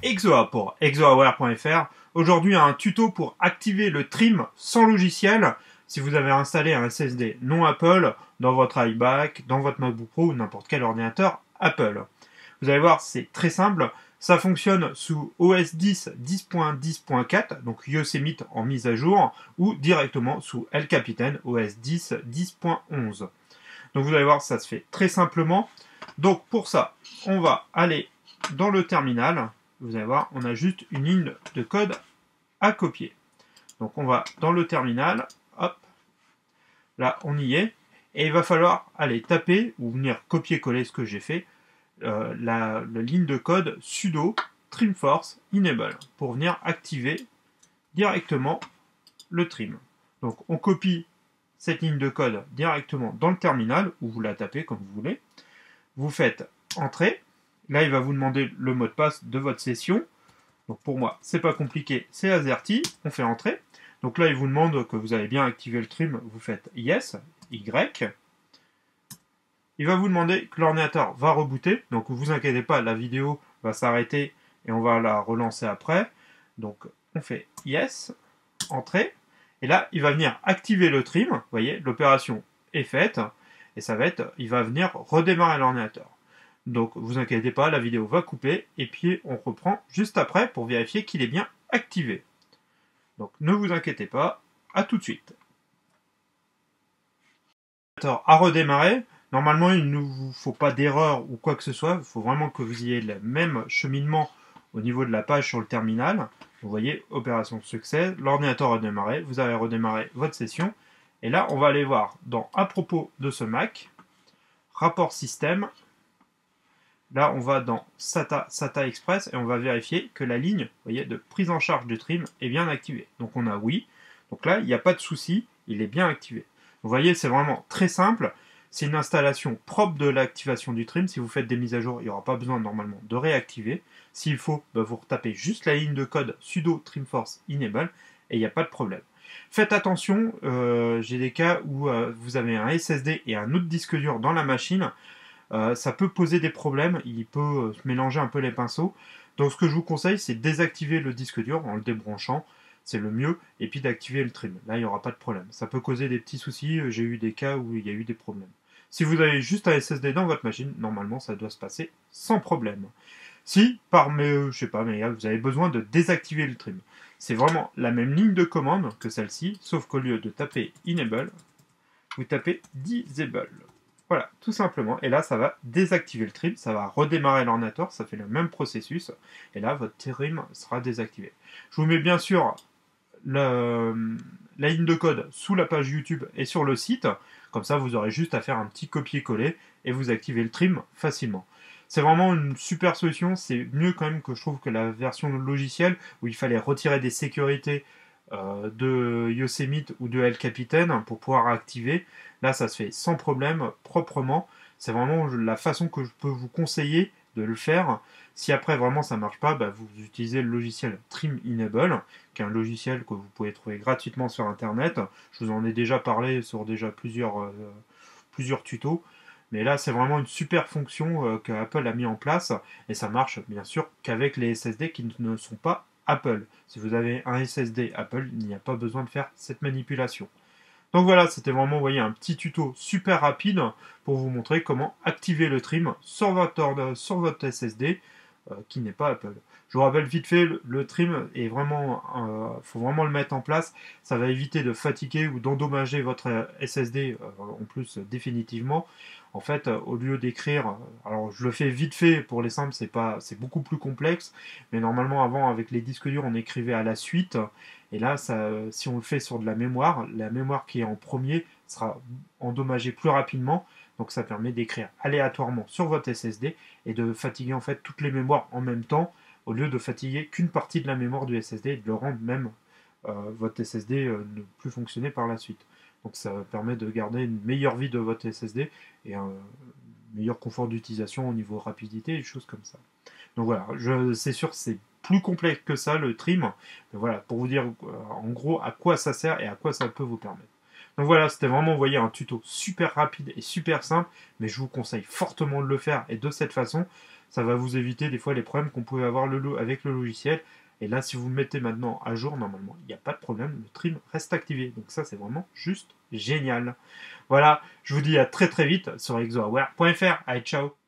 Exoa pour exoaware.fr. Aujourd'hui, un tuto pour activer le trim sans logiciel si vous avez installé un SSD non Apple dans votre iMac, dans votre MacBook Pro ou n'importe quel ordinateur Apple. Vous allez voir, c'est très simple. Ça fonctionne sous OS 10 10.10.4, donc Yosemite en mise à jour, ou directement sous El Capitan OS 10 10.11. Donc vous allez voir, ça se fait très simplement. Donc pour ça, on va aller dans le terminal. Vous allez voir, on a juste une ligne de code à copier. Donc on va dans le terminal, hop, là on y est, et il va falloir aller taper ou venir copier-coller ce que j'ai fait, la ligne de code sudo trimforce enable pour venir activer directement le trim. Donc on copie cette ligne de code directement dans le terminal, ou vous la tapez comme vous voulez. Vous faites Entrée. Là, il va vous demander le mot de passe de votre session. Donc pour moi, c'est pas compliqué, c'est AZERTY. On fait Entrée. Donc là, il vous demande que vous avez bien activé le trim. Vous faites Yes, Y. Il va vous demander que l'ordinateur va rebooter. Donc vous inquiétez pas, la vidéo va s'arrêter et on va la relancer après. Donc on fait Yes, Entrée. Et là, il va venir activer le trim. Vous voyez, l'opération est faite. Et ça va être, il va venir redémarrer l'ordinateur. Donc, vous inquiétez pas, la vidéo va couper. Et puis, on reprend juste après pour vérifier qu'il est bien activé. Donc, ne vous inquiétez pas. À tout de suite. L'ordinateur a redémarré. Normalement, il ne vous faut pas d'erreur ou quoi que ce soit. Il faut vraiment que vous ayez le même cheminement au niveau de la page sur le terminal. Vous voyez, opération succès. L'ordinateur a redémarré. Vous avez redémarré votre session. Et là, on va aller voir dans à propos de ce Mac, rapport système. Là, on va dans SATA Express et on va vérifier que la ligne, vous voyez, de prise en charge du trim est bien activée. Donc on a oui. Donc là, il n'y a pas de souci, il est bien activé. Vous voyez, c'est vraiment très simple. C'est une installation propre de l'activation du trim. Si vous faites des mises à jour, il n'y aura pas besoin normalement de réactiver. S'il faut, vous retapez juste la ligne de code sudo trimforce enable et il n'y a pas de problème. Faites attention, j'ai des cas où vous avez un SSD et un autre disque dur dans la machine. Ça peut poser des problèmes, il peut se mélanger un peu les pinceaux. Donc ce que je vous conseille, c'est de désactiver le disque dur en le débranchant, c'est le mieux, et puis d'activer le trim. Là, il n'y aura pas de problème. Ça peut causer des petits soucis, j'ai eu des cas où il y a eu des problèmes. Si vous avez juste un SSD dans votre machine, normalement, ça doit se passer sans problème. Si, je sais pas, mais vous avez besoin de désactiver le trim. C'est vraiment la même ligne de commande que celle-ci, sauf qu'au lieu de taper Enable, vous tapez Disable. Voilà, tout simplement. Et là, ça va désactiver le trim, ça va redémarrer l'ordinateur, ça fait le même processus. Et là, votre trim sera désactivé. Je vous mets bien sûr la ligne de code sous la page YouTube et sur le site. Comme ça, vous aurez juste à faire un petit copier-coller et vous activez le trim facilement. C'est vraiment une super solution. C'est mieux quand même que je trouve que la version logicielle où il fallait retirer des sécurités de Yosemite ou de El Capitan pour pouvoir activer. Là, ça se fait sans problème, proprement. C'est vraiment la façon que je peux vous conseiller de le faire. Si après vraiment ça marche pas, vous utilisez le logiciel Trim Enable, qui est un logiciel que vous pouvez trouver gratuitement sur internet. Je vous en ai déjà parlé sur déjà plusieurs tutos. Mais là, c'est vraiment une super fonction que Apple a mis en place. Et ça marche bien sûr qu'avec les SSD qui ne sont pas Apple. Si vous avez un SSD Apple, il n'y a pas besoin de faire cette manipulation. Donc voilà, c'était vraiment, vous voyez, un petit tuto super rapide pour vous montrer comment activer le trim sur votre SSD qui n'est pas Apple. Je vous rappelle vite fait, le trim est vraiment, faut vraiment le mettre en place. Ça va éviter de fatiguer ou d'endommager votre SSD en plus définitivement. En fait, au lieu d'écrire, alors je le fais vite fait pour les simples, c'est beaucoup plus complexe. Mais normalement, avant, avec les disques durs, on écrivait à la suite. Et là, si on le fait sur de la mémoire qui est en premier sera endommagée plus rapidement. Donc ça permet d'écrire aléatoirement sur votre SSD et de fatiguer en fait toutes les mémoires en même temps, au lieu de fatiguer qu'une partie de la mémoire du SSD et de le rendre même votre SSD ne plus fonctionner par la suite. Donc ça permet de garder une meilleure vie de votre SSD et un meilleur confort d'utilisation au niveau rapidité et des choses comme ça. Donc voilà, c'est sûr c'est plus complexe que ça le trim, mais voilà, pour vous dire en gros à quoi ça sert et à quoi ça peut vous permettre. Donc voilà, c'était vraiment, vous voyez, un tuto super rapide et super simple, mais je vous conseille fortement de le faire et de cette façon. Ça va vous éviter des fois les problèmes qu'on pouvait avoir avec le logiciel. Et là, si vous le mettez maintenant à jour, normalement, il n'y a pas de problème, le trim reste activé. Donc ça, c'est vraiment juste génial. Voilà, je vous dis à très très vite sur exoaware.fr. Allez, ciao!